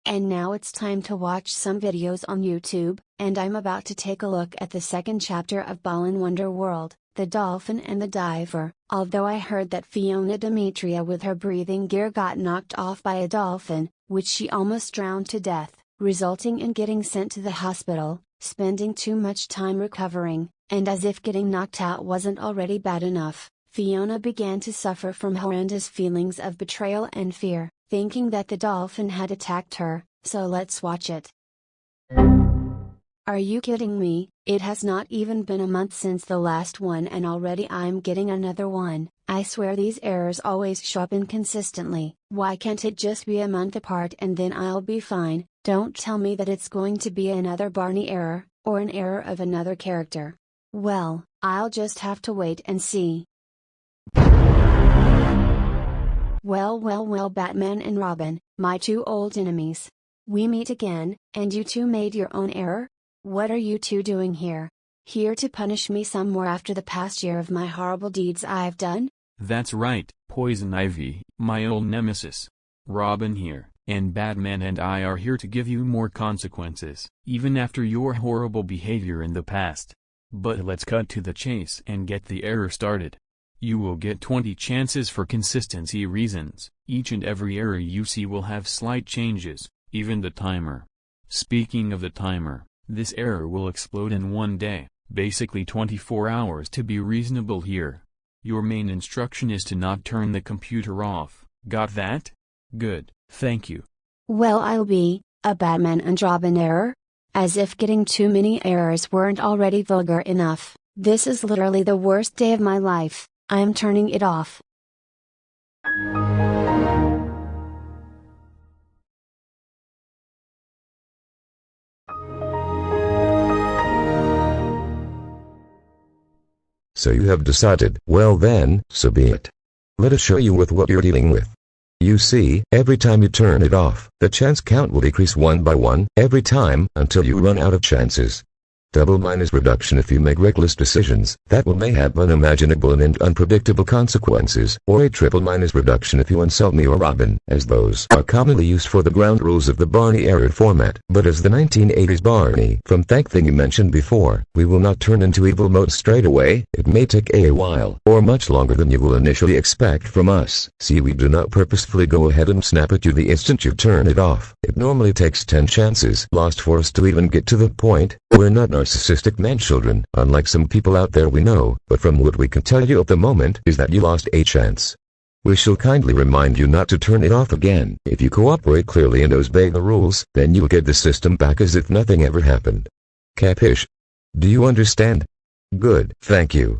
And now it's time to watch some videos on YouTube, and I'm about to take a look at the second chapter of Ballin' Wonder World, The Dolphin and the Diver. Although I heard that Fiona Demetria with her breathing gear got knocked off by a dolphin, which she almost drowned to death, resulting in getting sent to the hospital, spending too much time recovering, and as if getting knocked out wasn't already bad enough, Fiona began to suffer from horrendous feelings of betrayal and fear, thinking that the dolphin had attacked her. So let's watch it. Are you kidding me? It has not even been a month since the last one and already I'm getting another one. I swear these errors always show up inconsistently. Why can't it just be a month apart and then I'll be fine? Don't tell me that it's going to be another Barney error, or an error of another character. Well, I'll just have to wait and see. Well, Batman and Robin, my two old enemies. We meet again, and you two made your own error? What are you two doing here? Here to punish me some more after the past year of my horrible deeds I've done? That's right, Poison Ivy, my old nemesis. Robin here, and Batman and I are here to give you more consequences, even after your horrible behavior in the past. But let's cut to the chase and get the error started. You will get 20 chances for consistency reasons. Each and every error you see will have slight changes, even the timer. Speaking of the timer, this error will explode in one day, basically 24 hours to be reasonable here. Your main instruction is to not turn the computer off. Got that? Good, thank you. Well, I'll be a Batman and Robin error? As if getting too many errors weren't already vulgar enough. This is literally the worst day of my life. I'm turning it off. So you have decided. Well then, so be it. Let us show you with what you're dealing with. You see, every time you turn it off, the chance count will decrease one by one, every time, until you run out of chances. Double minus reduction if you make reckless decisions that may have unimaginable and unpredictable consequences, or a triple minus reduction if you insult me or Robin, as those are commonly used for the ground rules of the Barney error format. But as the 1980s Barney from Thank Thing you mentioned before, we will not turn into evil mode straight away. It may take a while, or much longer than you will initially expect from us. See, we do not purposefully go ahead and snap at you the instant you turn it off. It normally takes 10 chances lost for us to even get to the point. We're not narcissistic man-children, unlike some people out there we know, but from what we can tell you at the moment is that you lost a chance. We shall kindly remind you not to turn it off again. If you cooperate clearly and obey the rules, then you'll get the system back as if nothing ever happened. Capish? Do you understand? Good, thank you.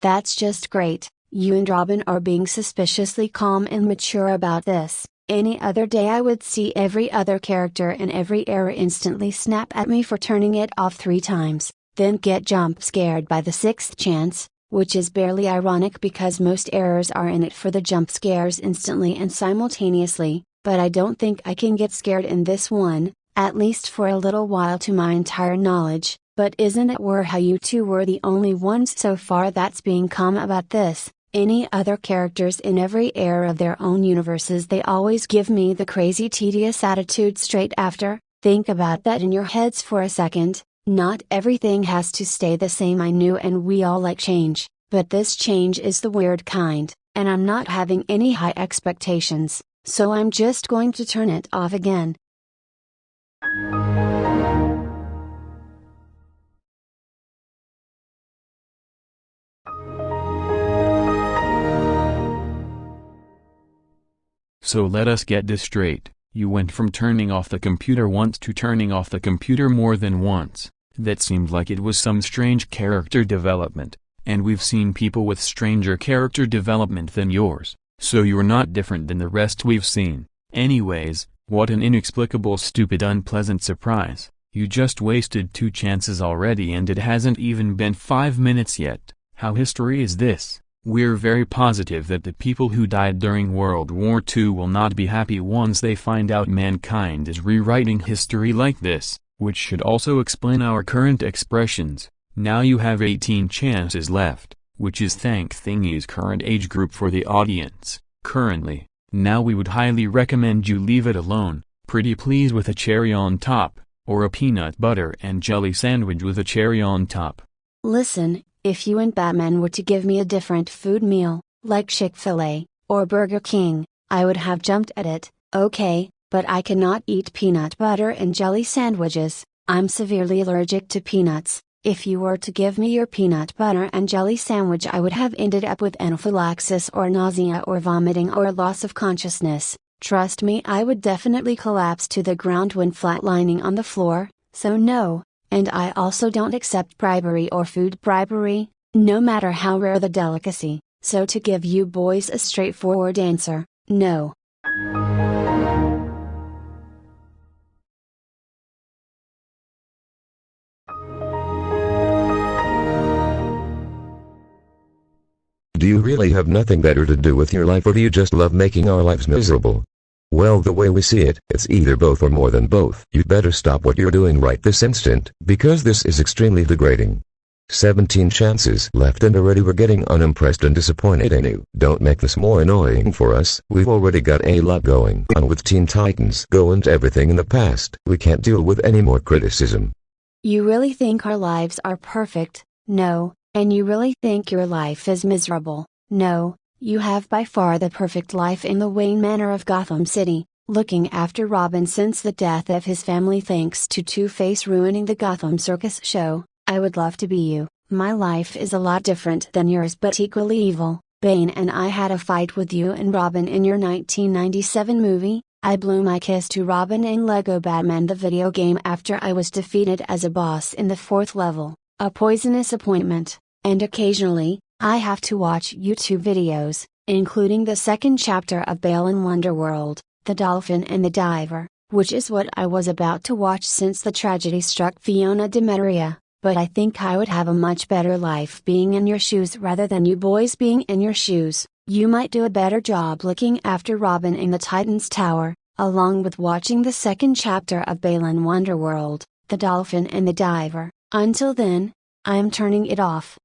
That's just great. You and Robin are being suspiciously calm and mature about this. Any other day I would see every other character and every error instantly snap at me for turning it off 3 times, then get jump scared by the 6th chance, which is barely ironic because most errors are in it for the jump scares instantly and simultaneously, but I don't think I can get scared in this one, at least for a little while to my entire knowledge. But isn't it weird how you two were the only ones so far that's being calm about this? Any other characters in every era of their own universes, they always give me the crazy tedious attitude straight after. Think about that in your heads for a second. Not everything has to stay the same, I knew, and we all like change, but this change is the weird kind, and I'm not having any high expectations, so I'm just going to turn it off again. So let us get this straight. You went from turning off the computer once to turning off the computer more than once. That seemed like it was some strange character development, and we've seen people with stranger character development than yours, so you're not different than the rest we've seen. Anyways, what an inexplicable, stupid, unpleasant surprise. You just wasted 2 chances already and it hasn't even been 5 minutes yet. How history is this? We're very positive that the people who died during World War II will not be happy once they find out mankind is rewriting history like this, which should also explain our current expressions. Now you have 18 chances left, which is Thank Thingy's current age group for the audience, currently. Now we would highly recommend you leave it alone, pretty please with a cherry on top, or a peanut butter and jelly sandwich with a cherry on top? Listen, if you and Batman were to give me a different food meal, like Chick-fil-A, or Burger King, I would have jumped at it, okay, but I cannot eat peanut butter and jelly sandwiches. I'm severely allergic to peanuts. If you were to give me your peanut butter and jelly sandwich, I would have ended up with anaphylaxis or nausea or vomiting or loss of consciousness. Trust me, I would definitely collapse to the ground when flatlining on the floor, so no, and I also don't accept bribery or food bribery, no matter how rare the delicacy, so to give you boys a straightforward answer, no. Do you really have nothing better to do with your life, or do you just love making our lives miserable? Well, the way we see it, it's either both or more than both. You'd better stop what you're doing right this instant, because this is extremely degrading. 17 chances left and already we're getting unimpressed and disappointed in you. Don't make this more annoying for us. We've already got a lot going on with Teen Titans. Go into everything in the past. We can't deal with any more criticism. You really think our lives are perfect? No. And you really think your life is miserable? No, you have by far the perfect life in the Wayne Manor of Gotham City, looking after Robin since the death of his family thanks to Two-Face ruining the Gotham Circus show. I would love to be you. My life is a lot different than yours but equally evil. Bane and I had a fight with you and Robin in your 1997 movie. I blew my kiss to Robin in Lego Batman the video game after I was defeated as a boss in the 4th level, a poisonous appointment. And occasionally, I have to watch YouTube videos, including the second chapter of Balan Wonderworld, The Dolphin and the Diver, which is what I was about to watch since the tragedy struck Fiona DeMaria, but I think I would have a much better life being in your shoes rather than you boys being in your shoes. You might do a better job looking after Robin in the Titans Tower, along with watching the second chapter of Balan Wonderworld, The Dolphin and the Diver. Until then, I am turning it off.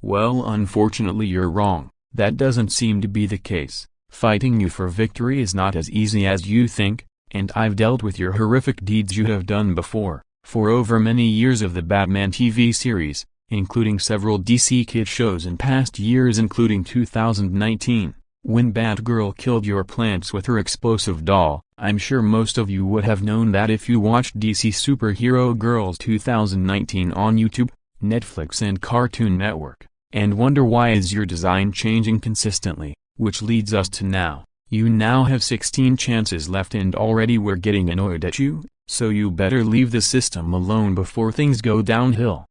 Well, unfortunately you're wrong. That doesn't seem to be the case. Fighting you for victory is not as easy as you think, and I've dealt with your horrific deeds you have done before, for over many years of the Batman TV series, including several DC Kid shows in past years including 2019. When Batgirl killed your plants with her explosive doll. I'm sure most of you would have known that if you watched DC Superhero Girls 2019 on YouTube, Netflix and Cartoon Network, and wonder why is your design changing consistently, which leads us to now. You now have 16 chances left and already we're getting annoyed at you, so you better leave the system alone before things go downhill.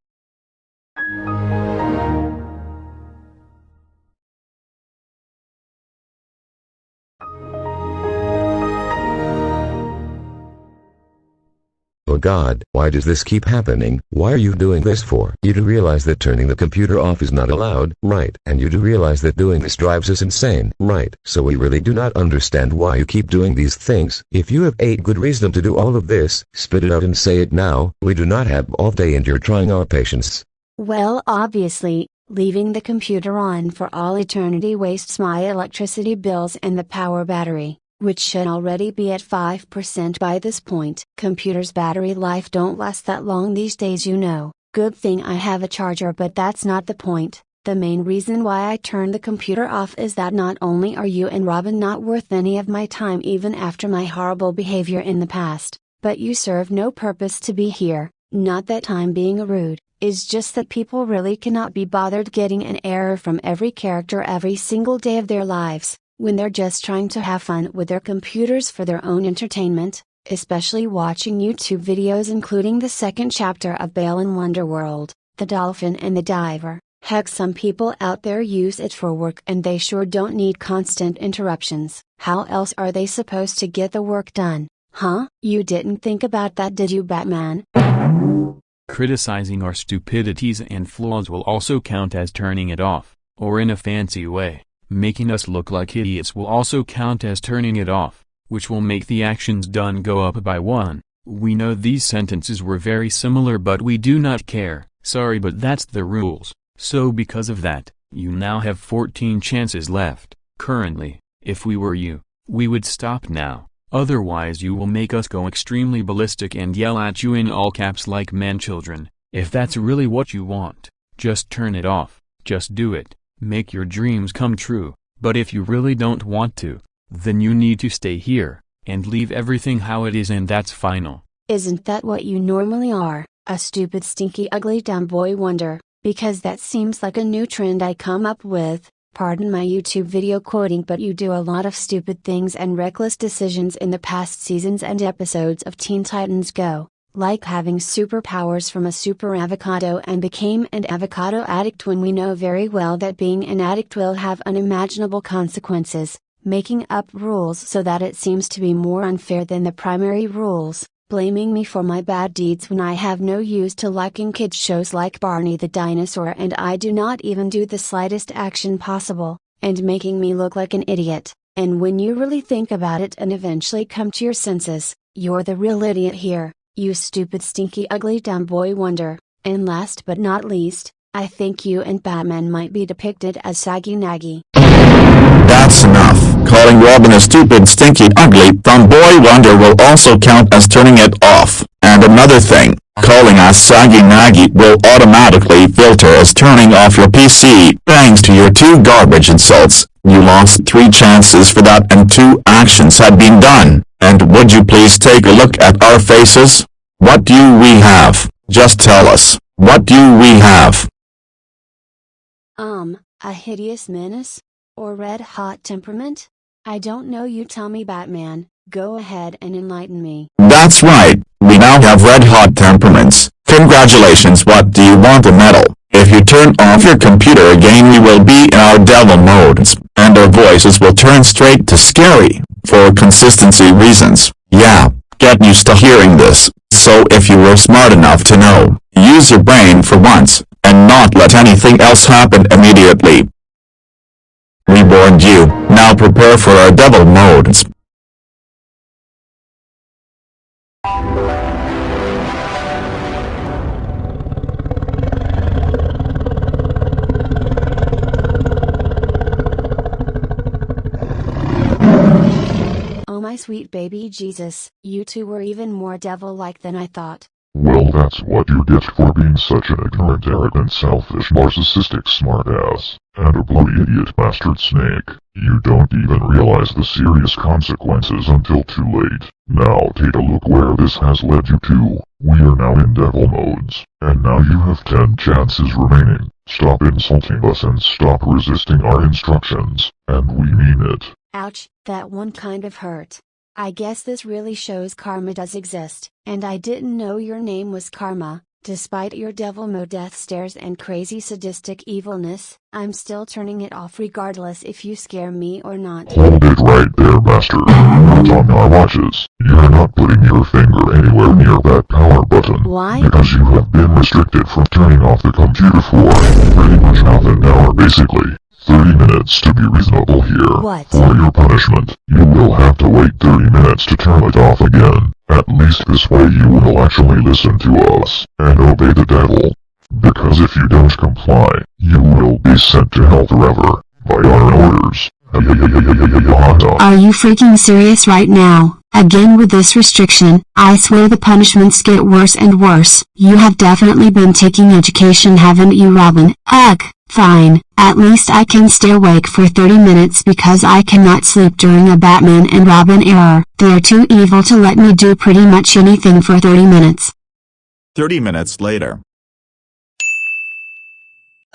Oh God, why does this keep happening? Why are you doing this for? You do realize that turning the computer off is not allowed, right? And you do realize that doing this drives us insane, right? So we really do not understand why you keep doing these things. If you have 8 good reasons to do all of this, spit it out and say it now. We do not have all day and you're trying our patience. Well, obviously, leaving the computer on for all eternity wastes my electricity bills and the power battery, which should already be at 5% by this point. Computer's battery life don't last that long these days, you know. Good thing I have a charger, but that's not the point. The main reason why I turned the computer off is that not only are you and Robin not worth any of my time even after my horrible behavior in the past, but you serve no purpose to be here. Not that I'm being rude, it's just that people really cannot be bothered getting an error from every character every single day of their lives, when they're just trying to have fun with their computers for their own entertainment, especially watching YouTube videos including the second chapter of Balan Wonderworld, The Dolphin and the Diver. Heck, some people out there use it for work and they sure don't need constant interruptions. How else are they supposed to get the work done, huh? You didn't think about that, did you, Batman? Criticizing our stupidities and flaws will also count as turning it off, or in a fancy way, making us look like idiots will also count as turning it off, which will make the actions done go up by 1. We know these sentences were very similar, but we do not care. Sorry, but that's the rules. So because of that, you now have 14 chances left. Currently, if we were you, we would stop now. Otherwise you will make us go extremely ballistic and yell at you in all caps like man-children. If that's really what you want, just turn it off. Just do it. Make your dreams come true. But if you really don't want to, then you need to stay here, and leave everything how it is, and that's final. Isn't that what you normally are? A stupid, stinky, ugly, dumb boy wonder, because that seems like a new trend I come up with. Pardon my YouTube video quoting, but you do a lot of stupid things and reckless decisions in the past seasons and episodes of Teen Titans Go, like having superpowers from a super avocado and became an avocado addict when we know very well that being an addict will have unimaginable consequences, making up rules so that it seems to be more unfair than the primary rules, blaming me for my bad deeds when I have no use to liking kids shows like Barney the Dinosaur and I do not even do the slightest action possible, and making me look like an idiot. And when you really think about it and eventually come to your senses, you're the real idiot here, you stupid, stinky, ugly, dumb boy wonder. And last but not least, I think you and Batman might be depicted as saggy naggy. That's enough. Calling Robin a stupid, stinky, ugly, dumb boy wonder will also count as turning it off. And another thing, calling us saggy naggy will automatically filter as turning off your PC. Thanks to your 2 garbage insults, you lost 3 chances for that and 2 actions had been done. And would you please take a look at our faces? What do we have? Just tell us. What do we have? A hideous menace? Or red-hot temperament? I don't know, you tell me, Batman. Go ahead and enlighten me. That's right, we now have red-hot temperaments. Congratulations. What do you want, a medal? If you turn off your computer again we will be in our devil modes, and our voices will turn straight to scary, for consistency reasons. Yeah, get used to hearing this. So if you were smart enough to know, use your brain for once, and not let anything else happen immediately. We warned you, now prepare for our devil modes. Oh my sweet baby Jesus, you two were even more devil-like than I thought. Well, that's what you get for being such an ignorant, arrogant, selfish, narcissistic smartass, and a bloody idiot bastard snake. You don't even realize the serious consequences until too late. Now take a look where this has led you to. We are now in devil modes, and now you have 10 chances remaining. Stop insulting us and stop resisting our instructions, and we mean it. Ouch, that one kind of hurt. I guess this really shows karma does exist, and I didn't know your name was Karma. Despite your devil mode death stares and crazy sadistic evilness, I'm still turning it off regardless if you scare me or not. Hold it right there, bastard. Not on our watches. You're not putting your finger anywhere near that power button. Why? Because you have been restricted from turning off the computer for pretty much half an hour basically. 30 minutes to be reasonable here. What? For your punishment, you will have to wait 30 minutes to turn it off again. At least this way you will actually listen to us, and obey the devil. Because if you don't comply, you will be sent to hell forever, by our orders. Are you freaking serious right now? Again with this restriction, I swear the punishments get worse and worse. You have definitely been taking education, haven't you, Robin? Ugh, fine. At least I can stay awake for 30 minutes because I cannot sleep during a Batman and Robin error. They are too evil to let me do pretty much anything for 30 minutes. 30 minutes later.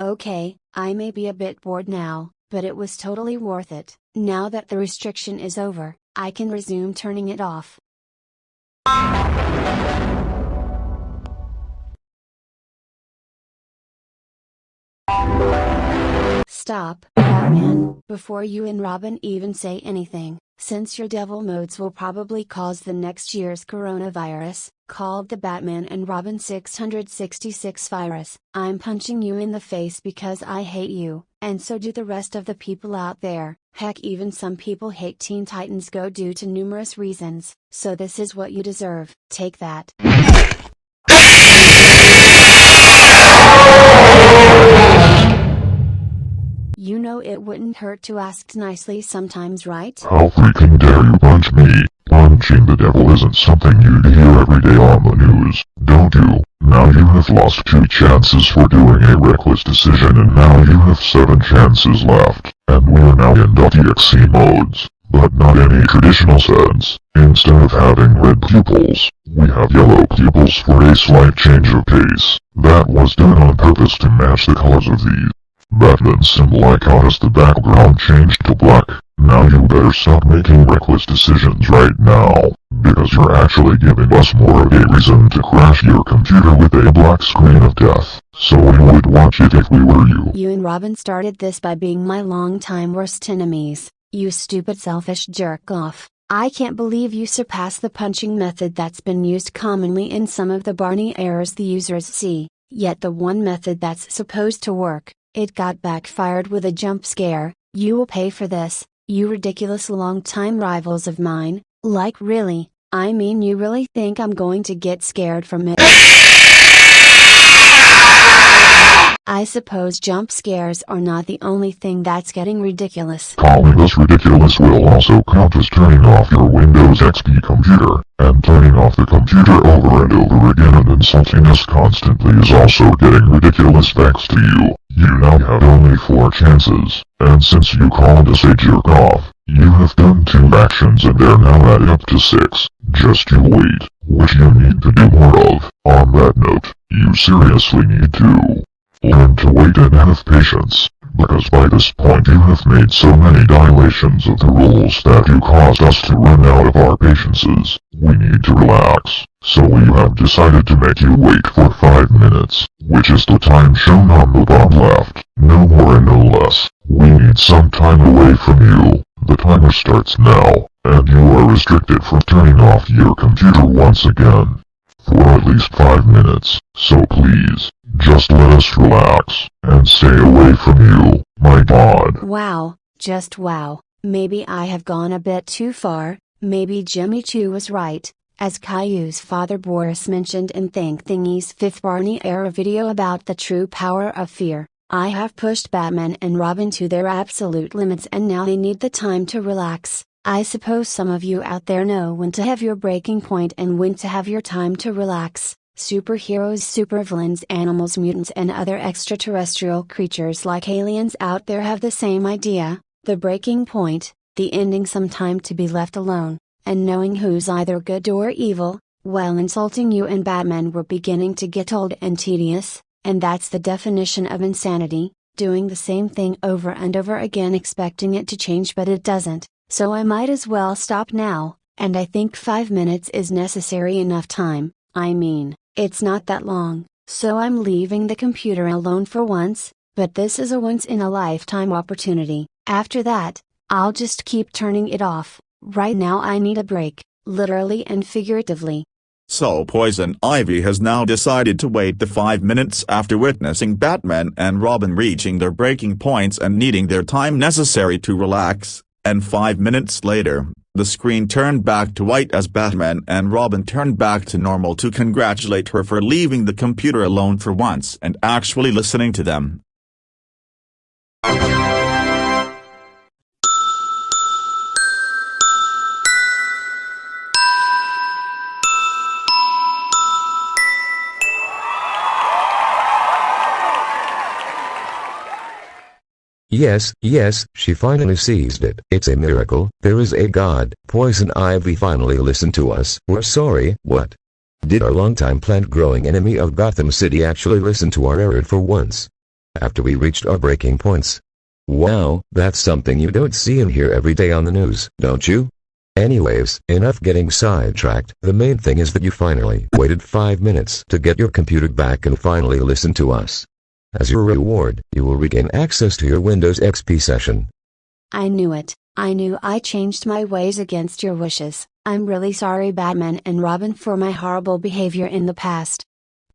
Okay, I may be a bit bored now, but it was totally worth it. Now that the restriction is over, I can resume turning it off. Stop, Batman, before you and Robin even say anything, since your devil modes will probably cause the next year's coronavirus, called the Batman and Robin 666 virus. I'm punching you in the face because I hate you, And so do the rest of the people out there. Heck, even some people hate Teen Titans Go due to numerous reasons. So this is what you deserve. Take that. You know it wouldn't hurt to ask nicely sometimes, right? How freaking dare you punch me? Punching the devil isn't something you'd hear every day on the news, don't you? Now you have lost 2 chances for doing a reckless decision, and now you have 7 chances left. And we're now in .exe modes, but not in a traditional sense. Instead of having red pupils, we have yellow pupils for a slight change of pace. That was done on purpose to match the colors of the Batman symbol icon as the background changed to black. Now you better stop making reckless decisions right now, because you're actually giving us more of a reason to crash your computer with a black screen of death. So we would watch it if we were you. You and Robin started this by being my longtime worst enemies, you stupid selfish jerk-off. I can't believe you surpassed the punching method that's been used commonly in some of the Barney errors the users see, yet the one method that's supposed to work, it got backfired with a jump scare. You will pay for this, you ridiculous longtime rivals of mine. Like really, I mean, you really think I'm going to get scared from it? I suppose jump scares are not the only thing that's getting ridiculous. Calling us ridiculous will also count as turning off your Windows XP computer, and turning off the computer over and over again and insulting us constantly is also getting ridiculous thanks to you. You now have only 4 chances, and since you called us a jerk-off, you have done 2 actions and they're now added up to 6. Just you wait, which you need to do more of. On that note, you seriously need to learn to wait and have patience, because by this point you have made so many dilations of the rules that you caused us to run out of our patiences. We need to relax, so we have decided to make you wait for 5 minutes, which is the time shown on the bottom left. No more and no less. We need some time away from you. The timer starts now, and you are restricted from turning off your computer once again, for at least 5 minutes, so please, just let us relax, and stay away from you, my god. Wow, just wow, maybe I have gone a bit too far, maybe Jimmy Choo was right, as Caillou's father Boris mentioned in Think Thingy's 5th Barney era video about the true power of fear. I have pushed Batman and Robin to their absolute limits and now they need the time to relax. I suppose some of you out there know when to have your breaking point and when to have your time to relax. Superheroes, supervillains, animals, mutants and other extraterrestrial creatures like aliens out there have the same idea, the breaking point, the ending some time to be left alone, and knowing who's either good or evil. While insulting you and Batman were beginning to get old and tedious, and that's the definition of insanity, doing the same thing over and over again expecting it to change but it doesn't. So I might as well stop now, and I think 5 minutes is necessary enough time. I mean, it's not that long, so I'm leaving the computer alone for once, but this is a once-in-a-lifetime opportunity. After that, I'll just keep turning it off. Right now I need a break, literally and figuratively. So Poison Ivy has now decided to wait the 5 minutes after witnessing Batman and Robin reaching their breaking points and needing their time necessary to relax. And 5 minutes later, the screen turned back to white as Batman and Robin turned back to normal to congratulate her for leaving the computer alone for once and actually listening to them. Yes, she finally seized it. It's a miracle. There is a God. Poison Ivy finally listened to us. We're sorry, what? Did our longtime plant-growing enemy of Gotham City actually listen to our error for once? After we reached our breaking points? Wow, that's something you don't see and hear every day on the news, don't you? Anyways, enough getting sidetracked. The main thing is that you finally waited 5 minutes to get your computer back and finally listen to us. As your reward, you will regain access to your Windows XP session. I knew it. I knew I changed my ways against your wishes. I'm really sorry Batman and Robin for my horrible behavior in the past.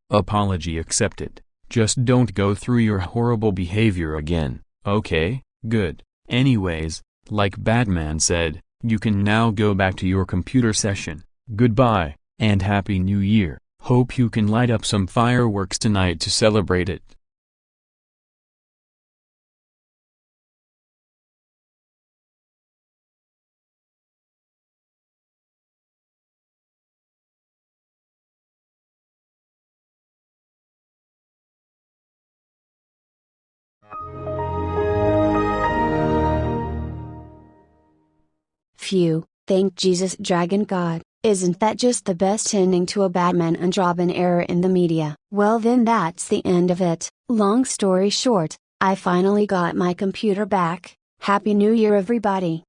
Apology accepted. Just don't go through your horrible behavior again. Okay, good. Anyways, like Batman said, you can now go back to your computer session. Goodbye, and Happy New Year. Hope you can light up some fireworks tonight to celebrate it. Phew, thank Jesus Dragon God, isn't that just the best ending to a Batman and Robin era in the media? Well then that's the end of it. Long story short, I finally got my computer back. Happy New Year everybody!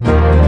You